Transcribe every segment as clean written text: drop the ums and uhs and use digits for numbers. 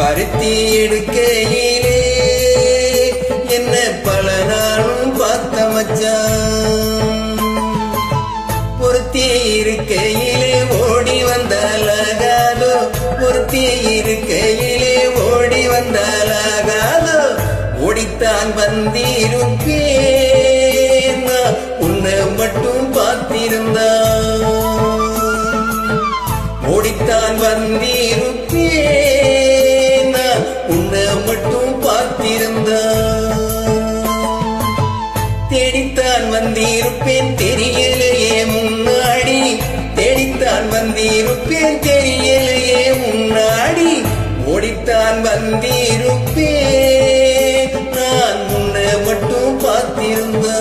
பருத்தி எடுக்கையிலே என்ன பல நாளும் பார்த்த மச்சான். பொருத்தி இருக்கையிலே ஓடி வந்தாலாகாதோ, பொருத்தி இருக்கையிலே ஓடி வந்தாலாகாதோ, ஓடித்தான் வந்திருப்பேன் உன்னை மட்டும் பார்த்திருந்தா. ஓடித்தான் வந்திருப்பேன் உன்னை மட்டும் பார்த்திருந்தா. தேடித்தான் வந்திருப்பேன் தெரியலையே முன்னாடி, தேடித்தான் வந்திருப்பேன் தெரியலையே முன்னாடி, ஓடித்தான் வந்திருப்பேன் நான் உன்னை மட்டும் பார்த்திருந்தா.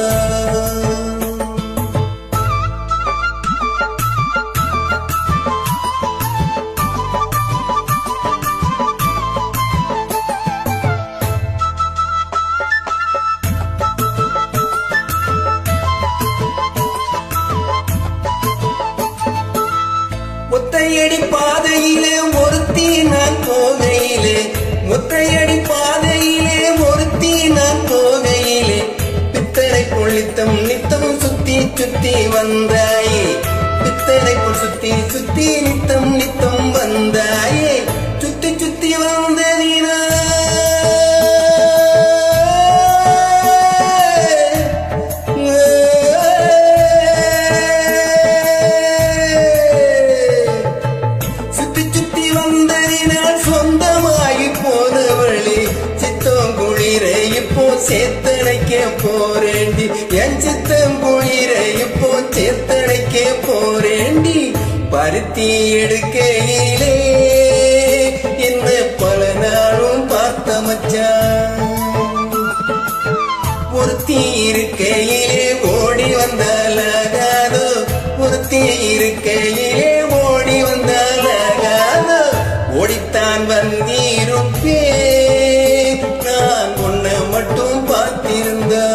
ஒத்தையடி பாதையிலே ஒருத்தி நான் போகையிலே, ஒத்தையடி பாதையிலே ஒருத்தி நான் போகையிலே, பித்தளை பொழித்தம் நித்தம் சுத்தி சுத்தி வந்தாயே, பித்தளை சுத்தி சுத்தி நித்தம் நித்தம் வந்தாயே, சுத்தி சுத்தி வந்ததினா சேத்தனைக்க போரேண்டி, என் சித்தம் குளிர இப்போ சேத்தனைக்க போரேண்டி. பருத்தி எடுக்கையிலே என்ன பல நாளும் பார்த்த மச்சான். பொருத்தி இருக்கையிலே ஓடி வந்தாலாகாதோ, பொருத்தி இருக்கையிலே ஓடி வந்தாலாகாதோ, ஓடித்தான் வந்திருப்பேன் நான் உன்னை மட்டும் பார்த்திருந்தா.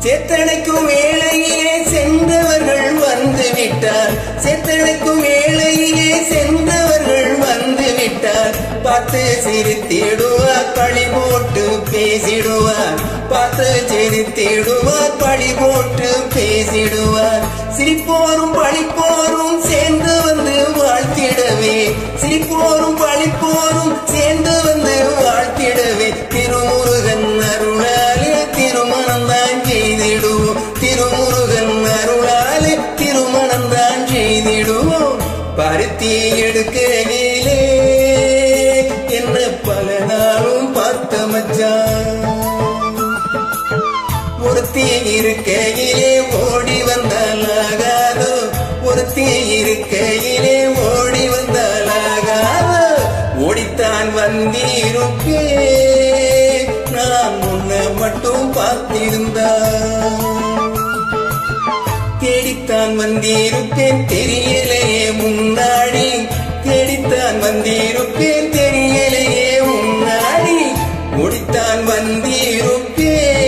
சேத்தனைக்கும் வேளையிலே சென்றவர்கள் வந்து விட்டார், சேத்தனைக்கும் வேளையிலே சென்றவர்கள் வந்து விட்டார். பார்த்து சிரித்திடுவார் பழி போட்டு பேசிடுவார், பார்த்து சிரித்திடுவார் பழி போட்டு பேசிடுவார். சிரிப்போரும் பழிப்போரும் சேர்ந்து வந்து வாழ்த்திடவே, சிரிப்போரும் பழிப்போரும் சேர்ந்து வந்து வாழ்த்திடவே, திருமுருகன் அருளாலே திருமணம் தான் செய்திடுவோம், திருமுருகன் அருளாலே திருமணம் தான் செய்திடுவோம். பருத்தி எடுக்கையிலே என்ன பல நாளும் பார்த்த மச்சான். ஒருத்தி இருக்கையிலே ஓடி வந்தாலாகாதோ, ஒருத்தி இருக்கையிலே ஓடி வந்தாலாகாதோ, ஓடித்தான் வந்திருப்பேன் நான் உன்னை மட்டும் பார்த்திருந்தா. தேடித்தான் வந்திருப்பேன் தெரியலையே முன்னாடி, தேடித்தான் வந்திருப்பேன் தெரியலையே முன்னாடி, ஓடித்தான் வந்திருப்பேன்